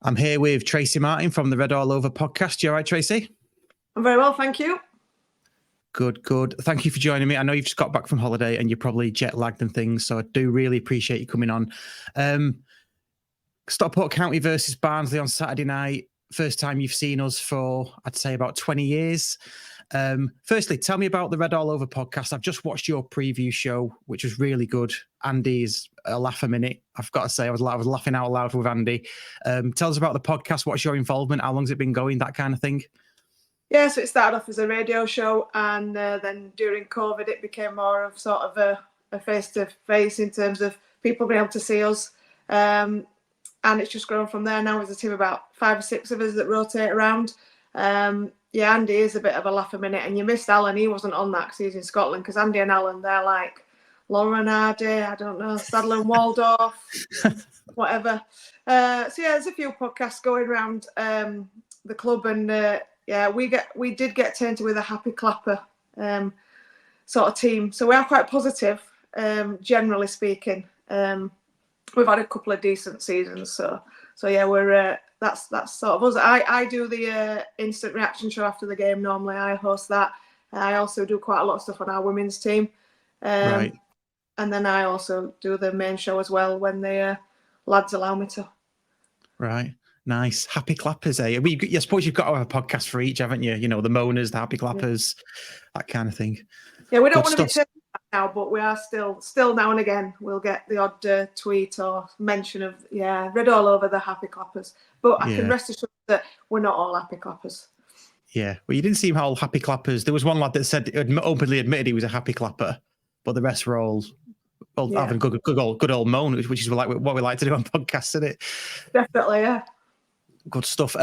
I'm here with Tracey Martin from the Red All Over podcast. You all right, Tracey? I'm very well, thank you. Good. Thank you for joining me. I know you've just got back from holiday and you're probably jet lagged and things, so I do really appreciate you coming on. Stockport County versus Barnsley on Saturday night. First time you've seen us for, I'd say, about 20 years. Firstly, tell me about the Red All Over podcast. I've just watched your preview show, which was really good. Andy's a laugh a minute. I've got to say, I was laughing out loud with Andy. Tell us about the podcast. What's your involvement? How long's it been going? That kind of thing. Yeah, so it started off as a radio show, and then during COVID, it became more of sort of a face-to-face in terms of people being able to see us. And it's just grown from there. Now there's a team of about 5 or 6 of us that rotate around. Yeah, Andy is a bit of a laugh a minute, and you missed Alan. He wasn't on that because he's in Scotland, because Andy and Alan, they're like Laura and Hardy, I don't know, Saddle and Waldorf, whatever. So yeah, there's a few podcasts going around the club, and yeah, we did get tainted with a happy clapper sort of team. So we are quite positive, generally speaking. We've had a couple of decent seasons, so yeah, we're that's sort of us. I do the instant reaction show after the game. Normally, I host that. I also do quite a lot of stuff on our women's team, Right. And then I also do the main show as well when the lads allow me to. Right. Nice. Happy clappers, eh? I suppose you've got to have a podcast for each, haven't you? You know, the moaners, the happy clappers, that kind of thing. Yeah, we don't want to be taking that now, but we are still now and again we'll get the odd tweet or mention of Red All Over the happy clappers. But I can rest assured that we're not all happy clappers. Yeah, well, you didn't seem all happy clappers. There was one lad that said openly admitted he was a happy clapper, but the rest were all having a good old moan, which is like what we like to do on podcasts, isn't it? Definitely, yeah. Good stuff.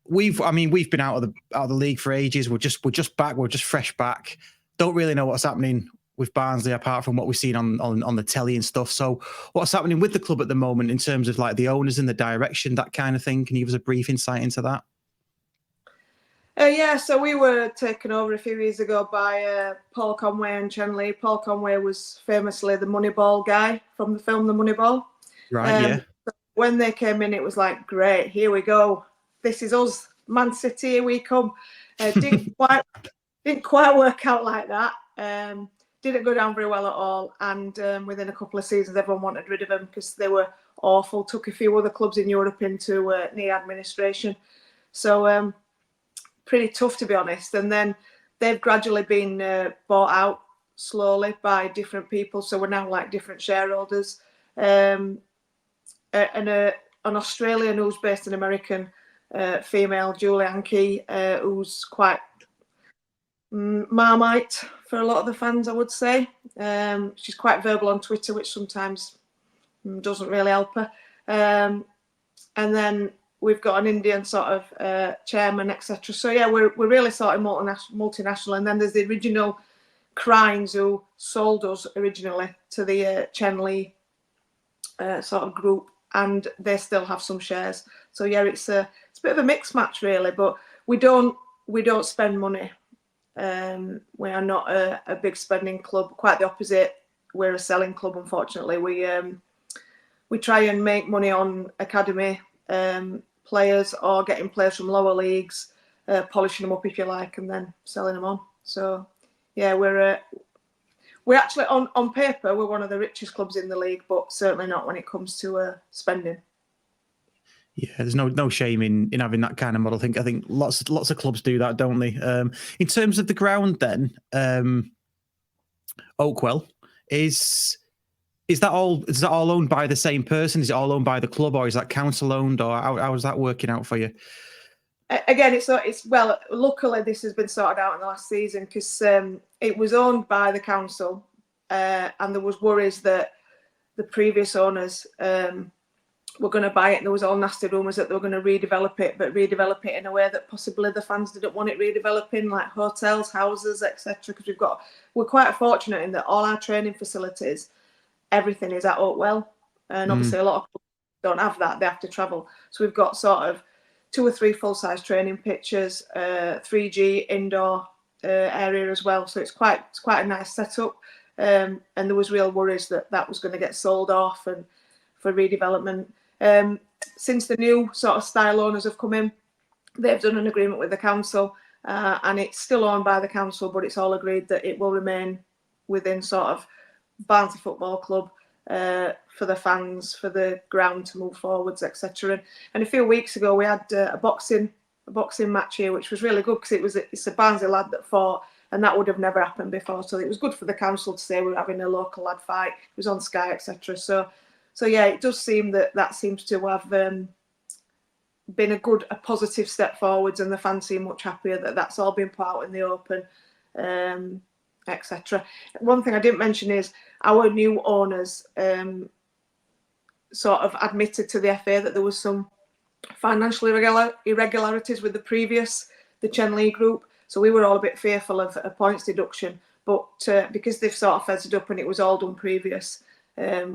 We've been out of the league for ages. We're just back. We're just fresh back. Don't really know what's happening with Barnsley apart from what we've seen on the telly and stuff. So what's happening with the club at the moment in terms of like the owners and the direction, that kind of thing? Can you give us a brief insight into that? Yeah, so we were taken over a few years ago by Paul Conway and Chen Lee. Paul Conway was famously the Moneyball guy from the film The Moneyball. Right, yeah. So when they came in, it was like, great, here we go. This is us, Man City, here we come. Didn't quite work out like that. Didn't go down very well at all. And within a couple of seasons, everyone wanted rid of them because they were awful. Took a few other clubs in Europe into knee administration. So pretty tough, to be honest. And then they've gradually been bought out slowly by different people. So we're now like different shareholders. And an Australian who's based in American female, Julianne Key, who's quite Marmite for a lot of the fans, I would say. She's quite verbal on Twitter, which sometimes doesn't really help her. And then we've got an Indian sort of chairman, etc. So yeah, we're really sort of multinational. And then there's the original Crines who sold us originally to the Chen Lee sort of group, and they still have some shares. So yeah, it's a bit of a mixed match really, but we don't spend money. We are not a big spending club. Quite the opposite. We're a selling club, unfortunately. We try and make money on academy players or getting players from lower leagues, polishing them up if you like, and then selling them on. So yeah, we're actually on paper we're one of the richest clubs in the league, but certainly not when it comes to spending. Yeah, there's no shame in having that kind of model. I think lots of clubs do that, don't they? In terms of the ground, then Oakwell is that all owned by the same person? Is it all owned by the club, or is that council owned, or how is that working out for you? Again, it's well. Luckily, this has been sorted out in the last season because it was owned by the council, and there was worries that the previous owners were going to buy it, and there was all nasty rumours that they were going to redevelop it, but redevelop it in a way that possibly the fans didn't want it redeveloping, like hotels, houses, etc. Because we're quite fortunate in that all our training facilities, everything is at Oakwell, and obviously a lot of clubs don't have that; they have to travel. So we've got sort of 2 or 3 full-size training pitches, 3G indoor area as well. So it's quite a nice setup. And there was real worries that was going to get sold off and for redevelopment. since the new sort of style owners have come in, they've done an agreement with the council, and it's still owned by the council, but it's all agreed that it will remain within sort of Barnsley Football Club, for the fans, for the ground to move forwards, etc. And a few weeks ago we had a boxing match here, which was really good because it's a Barnsley lad that fought, and that would have never happened before. So it was good for the council to say we're having a local lad fight. It was on Sky, etc. So yeah, it does seem that seems to have been a positive step forwards, and the fans seem much happier that that's all been put out in the open, etc. One thing I didn't mention is our new owners sort of admitted to the FA that there was some financial irregularities with the Chenley group. So we were all a bit fearful of a points deduction, but because they've sort of fed it up and it was all done previous,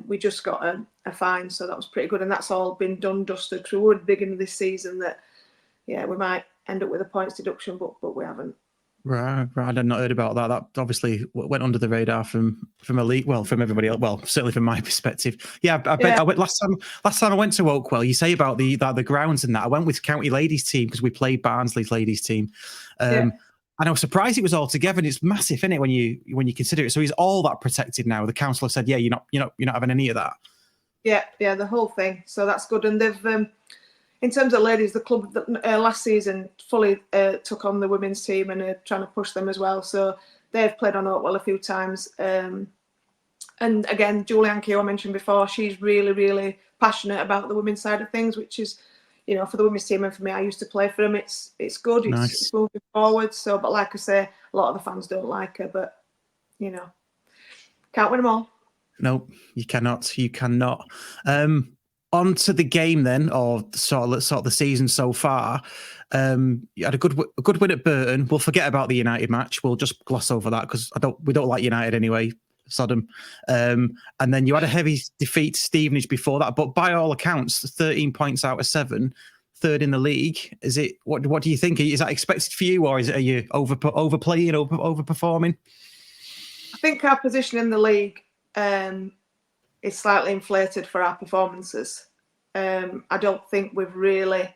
we just got a fine. So that was pretty good, and that's all been dusted. So we were at the beginning of this season that, yeah, we might end up with a points deduction, but we haven't. Right. I had not heard about that. That obviously went under the radar from elite. Well, from everybody else. Well, certainly from my perspective. Yeah, I went last time I went to Oakwell. You say about the grounds and that. I went with county ladies team because we played Barnsley's ladies team, and I was surprised it was all together. And it's massive, isn't it, when you consider it? So is all that protected now? The council have said, yeah, you're not having any of that. Yeah, the whole thing. So that's good. And they've. In terms of ladies, the club last season fully took on the women's team and are trying to push them as well. So they've played on Oakwell a few times. And again, Julianne Keogh I mentioned before, she's really, really passionate about the women's side of things, which is, for the women's team and for me, I used to play for them. It's good. Nice. It's moving forward. So, but like I say, a lot of the fans don't like her, but, can't win them all. No, you cannot. You cannot. On to the game then, or sort of the season so far. You had a good win at Burton. We'll forget about the United match. We'll just gloss over that because we don't like United anyway. Sodom. And then you had a heavy defeat to Stevenage before that. But by all accounts, 13 points out of 7, third in the league. Is it? What do you think? Is that expected for you, or are you overplaying, overperforming? I think our position in the league is slightly inflated for our performances. I don't think we've really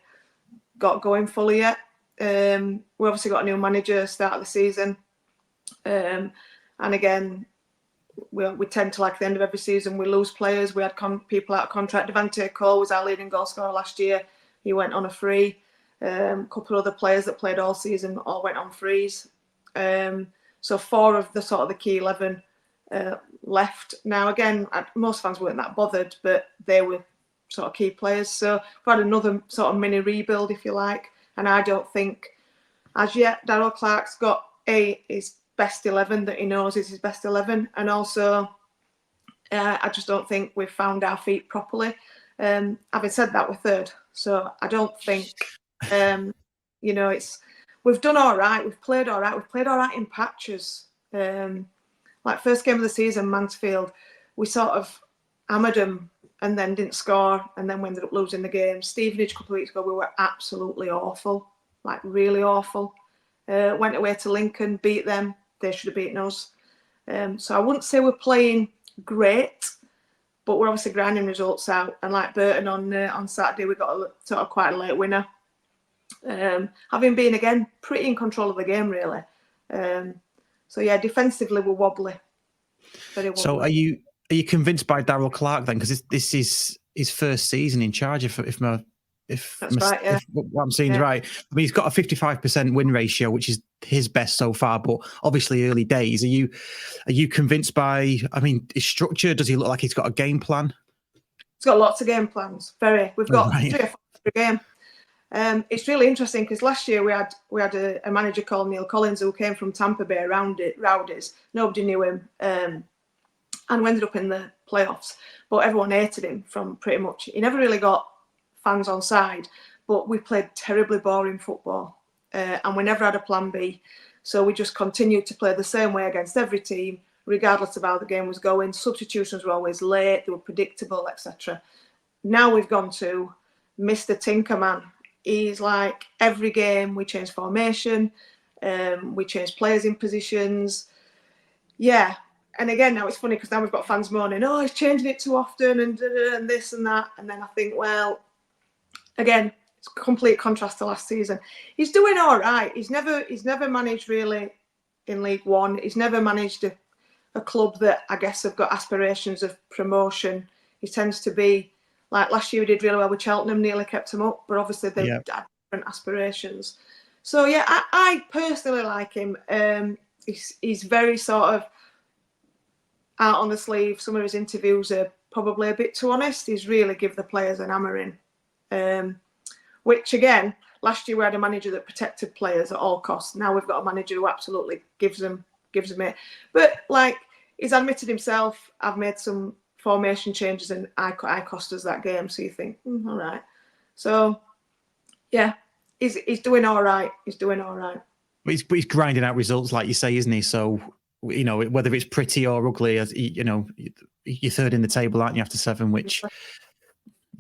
got going fully yet. We obviously got a new manager start of the season, and again, we tend to, like, the end of every season, we lose players. We had people out of contract. Devante Cole was our leading goal scorer last year. He went on a free. A couple of other players that played all season all went on frees. So 4 of the sort of the key 11 left. Now, again, most fans weren't that bothered, but they were sort of key players. So we've had another sort of mini rebuild, if you like. And I don't think, as yet, Darryl Clark's got his best 11 that he knows is his best 11. And also, I just don't think we've found our feet properly. Having said that, we're third. So I don't think, we've done all right. We've played all right. We've played all right in patches. Like first game of the season, Mansfield, we sort of hammered them and then didn't score, and then we ended up losing the game. Stevenage a couple of weeks ago, we were absolutely awful, like really awful. Went away to Lincoln, beat them. They should have beaten us. So I wouldn't say we're playing great, but we're obviously grinding results out. And like Burton on Saturday, we got a sort of quite a late winner. Having been, again, pretty in control of the game, really. So yeah, defensively we're wobbly. Very wobbly. So are you convinced by Darryl Clark then? Because this is his first season in charge. If what I'm seeing is right. I mean, he's got a 55% win ratio, which is his best so far, but obviously early days. Are you convinced by? I mean, his structure? Does he look like he's got a game plan? He's got lots of game plans. We've got 3 or 4 per game. It's really interesting because last year we had a manager called Neil Collins who came from Tampa Bay Rowdies. Nobody knew him, and we ended up in the playoffs. But everyone hated him from pretty much. He never really got fans on side, but we played terribly boring football, and we never had a plan B. So we just continued to play the same way against every team, regardless of how the game was going. Substitutions were always late; they were predictable, etc. Now we've gone to Mr. Tinkerman. He's like, every game we change formation, we change players in positions. Yeah. And again, now it's funny because now we've got fans moaning, oh, he's changing it too often and this and that. And then I think, well, again, it's a complete contrast to last season. He's doing all right. He's never managed really in League One. He's never managed a club that I guess have got aspirations of promotion. He tends to be like last year. He did really well with Cheltenham, nearly kept him up, but obviously they had different aspirations. So yeah, I personally like him. He's very sort of out on the sleeve. Some of his interviews are probably a bit too honest. He's really give the players an hammering. Which again, last year we had a manager that protected players at all costs. Now we've got a manager who absolutely gives them it. But like he's admitted himself, I've made some formation changes and I cost us that game. So you think, all right. So yeah, he's doing all right. He's doing all right. But he's grinding out results, like you say, isn't he? So whether it's pretty or ugly, as you're third in the table, aren't you, after 7, which.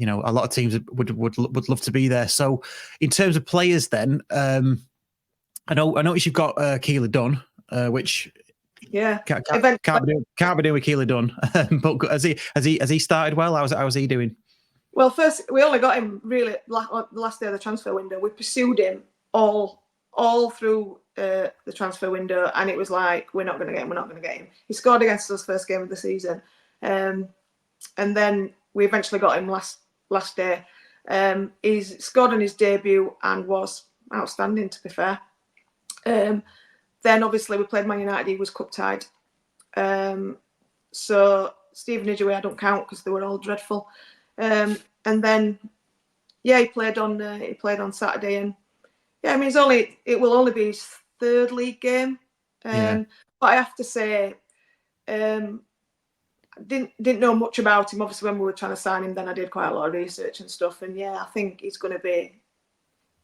A lot of teams would love to be there. So, in terms of players, then I noticed you've got Keeler Dunn, which can't be doing with Keeler Dunn. But has he started well? How's he doing? Well, first we only got him really the last day of the transfer window. We pursued him all through the transfer window, and it was like we're not going to get him. He scored against us first game of the season, and then we eventually got him last day. He's scored on his debut and was outstanding, to be fair. Then obviously we played Man United. He was cup tied. So Stevenage away I don't count because they were all dreadful. And then he played on Saturday, and I mean it will only be his 3rd league game. But I have to say, didn't know much about him. Obviously, when we were trying to sign him, then I did quite a lot of research and stuff. And I think he's going to be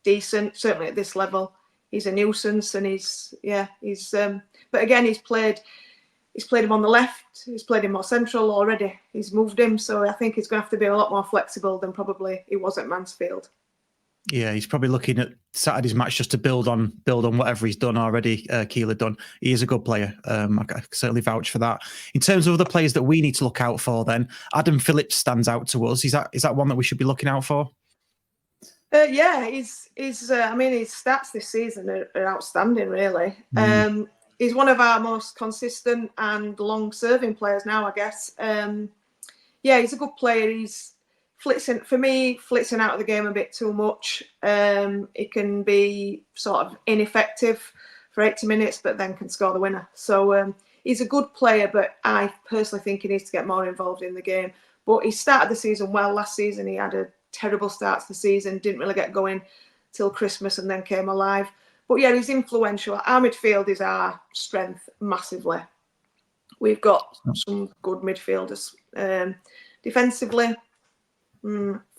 decent, certainly at this level. He's a nuisance, and he's. But again, he's played him on the left. He's played him more central already. He's moved him, so I think he's going to have to be a lot more flexible than probably he was at Mansfield. Yeah, he's probably looking at Saturday's match just to build on whatever he's done already. Keeler Dunn. He is a good player. I can certainly vouch for that. In terms of other players that we need to look out for, then Adam Phillips stands out to us. Is that one that we should be looking out for? He's I mean, his stats this season are outstanding, really. He's one of our most consistent and long-serving players now, I guess. He's a good player. He's flitzing out of the game a bit too much. It can be sort of ineffective for 80 minutes, but then can score the winner. So he's a good player, but I personally think he needs to get more involved in the game. But he started the season well. Last season, he had a terrible start to the season, didn't really get going till Christmas and then came alive. But he's influential. Our midfield is our strength massively. We've got some good midfielders. Defensively,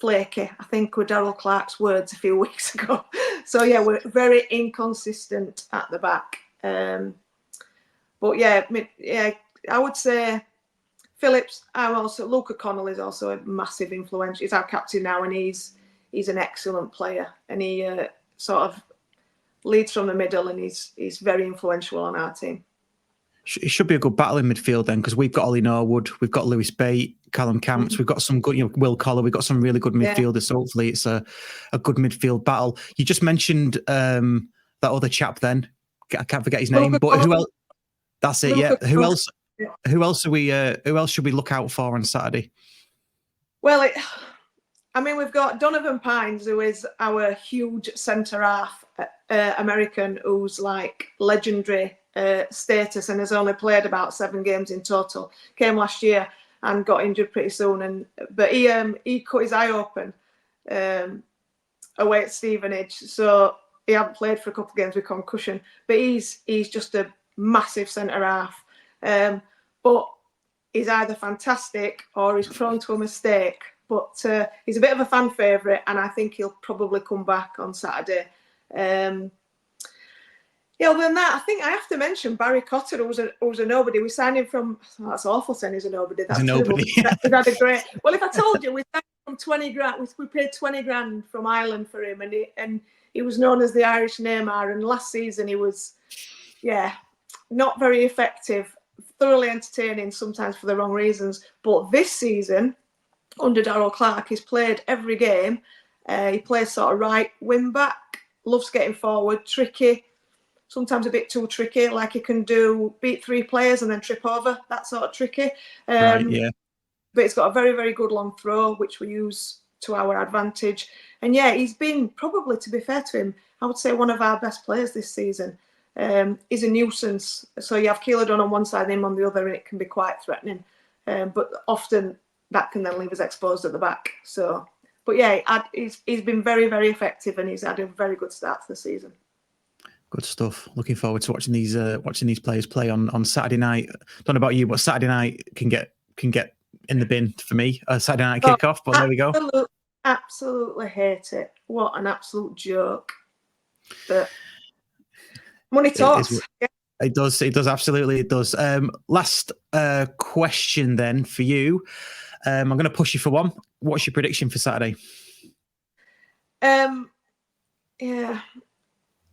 flaky, I think, were Darryl Clark's words a few weeks ago. So we're very inconsistent at the back. I would say Phillips. Luca Connell is also a massive influence. He's our captain now, and he's an excellent player, and he sort of leads from the middle, and he's very influential on our team. It should be a good battle in midfield then, because we've got Ollie Norwood, we've got Lewis Bate, Callum Camps, we've got some good, Will Collar, we've got some really good midfielders. So hopefully it's a good midfield battle. You just mentioned that other chap then. I can't forget his name, but who else? That's it. Yeah. Who else? Who else should we look out for on Saturday? Well, we've got Donovan Pines, who is our huge centre half American, who's like legendary status and has only played about 7 games in total. Came last year and got injured pretty soon, but he cut his eye open away at Stevenage, so he hadn't played for a couple of games with concussion. But he's just a massive centre half, but he's either fantastic or he's prone to a mistake. But he's a bit of a fan favourite, and I think he'll probably come back on Saturday. Other than that, I think I have to mention Barry Cotter, who was a nobody. We signed him from. Oh, that's awful saying he's a nobody. That's terrible. He had a great. Well, if I told you, we signed him from 20 grand. We paid 20 grand from Ireland for him, and he was known as the Irish Neymar. And last season he was, not very effective, thoroughly entertaining sometimes for the wrong reasons. But this season, under Darryl Clark, he's played every game. He plays sort of right wing back, loves getting forward, tricky, sometimes a bit too tricky, like he can beat 3 players and then trip over, that sort of tricky. Right, yeah. But he's got a very, very good long throw, which we use to our advantage. And yeah, he's been probably, to be fair to him, I would say one of our best players this season. He's a nuisance. So you have Keeler done on one side and him on the other, and it can be quite threatening. But often that can then leave us exposed at the back. So, but yeah, he's been very, very effective, and he's had a very good start to the season. Good stuff. Looking forward to watching these players play on Saturday night. Don't know about you, but Saturday night can get in the bin for me. Saturday night kickoff, but there we go. Absolutely hate it. What an absolute joke. But money talks. It does. Absolutely, it does. Last question then for you. I'm going to push you for one. What's your prediction for Saturday? Yeah.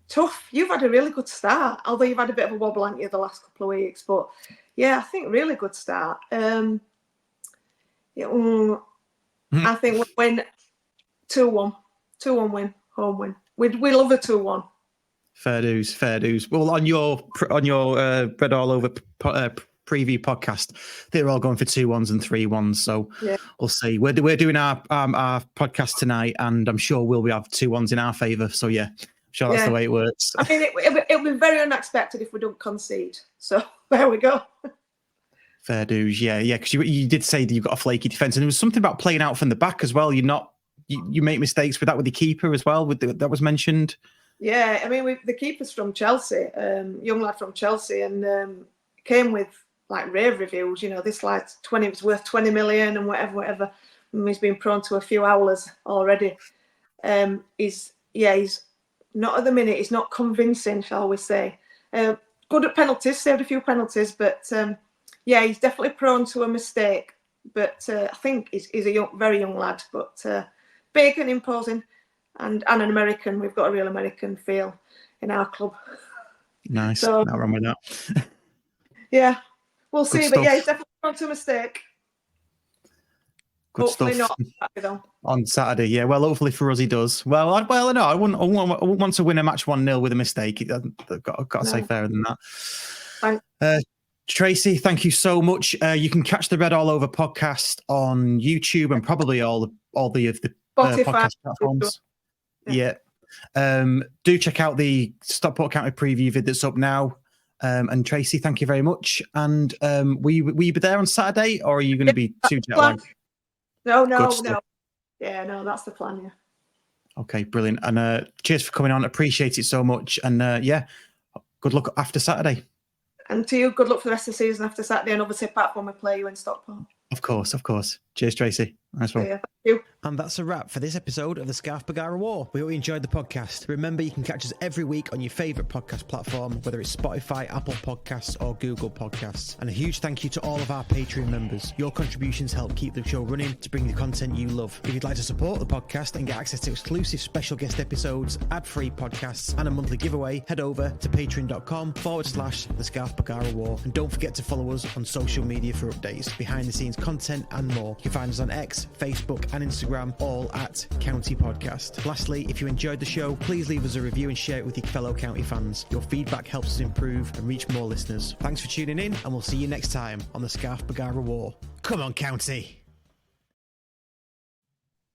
Tough. You've had a really good start, although you've had a bit of a wobble, haven't you, the last couple of weeks. But yeah, I think really good start. I think we'll win 2-1. 2-1 win, home win. We love a 2-1. Fair dues. Well, on your Bread All Over preview podcast, they're all going for 2-1s and 3-1s. So yeah, we'll see. We're doing our podcast tonight, and I'm sure we'll have 2-1s in our favour. So yeah. Sure, that's the way it works. I mean, it'll be very unexpected if we don't concede. So there we go. Fair dues, yeah, because you did say that you've got a flaky defence, and there was something about playing out from the back as well. You make mistakes with that with the keeper as well. That was mentioned. Yeah, I mean, the keeper's from Chelsea, young lad from Chelsea, and came with like rave reviews. You know, this lad's worth 20 million and whatever. And he's been prone to a few howlers already. He's not at the minute. He's not convincing, shall we say. Good at penalties, saved a few penalties, but he's definitely prone to a mistake. But I think he's a very young lad, but big and imposing, and an American. We've got a real American feel in our club. Nice. So, not wrong with that. Yeah, we'll see. But yeah, he's definitely prone to a mistake. Good hopefully stuff. Not on Saturday, yeah. Well, hopefully for us he does. No, I wouldn't want to win a match 1-0 with a mistake. I've got to say fairer than that. Thanks. Tracy, thank you so much. You can catch the Red All Over podcast on YouTube and probably all the podcast platforms. Yeah. Do check out the Stockport County preview vid that's up now. And Tracy, thank you very much. And will you be there on Saturday, or are you going to be too jet lagged? No. Yeah, no, that's the plan, yeah. Okay, brilliant. And cheers for coming on. Appreciate it so much. And good luck after Saturday. And to you, good luck for the rest of the season after Saturday, and obviously apart when we play you in Stockport. Of course. Cheers, Tracy. Nice one. Yeah, thank you. And that's a wrap for this episode of the Scarf Bagara War. We hope you enjoyed the podcast. Remember, you can catch us every week on your favourite podcast platform, whether it's Spotify, Apple Podcasts, or Google Podcasts. And a huge thank you to all of our Patreon members. Your contributions help keep the show running to bring the content you love. If you'd like to support the podcast and get access to exclusive special guest episodes, ad-free podcasts, and a monthly giveaway, head over to patreon.com/the Scarf Bagara War. And don't forget to follow us on social media for updates, behind the scenes content, and more. You can find us on X, Facebook, and Instagram, all at County Podcast. Lastly, if you enjoyed the show, please leave us a review and share it with your fellow County fans. Your feedback helps us improve and reach more listeners. Thanks for tuning in, and we'll see you next time on the Scarf Bagara War. Come on, County!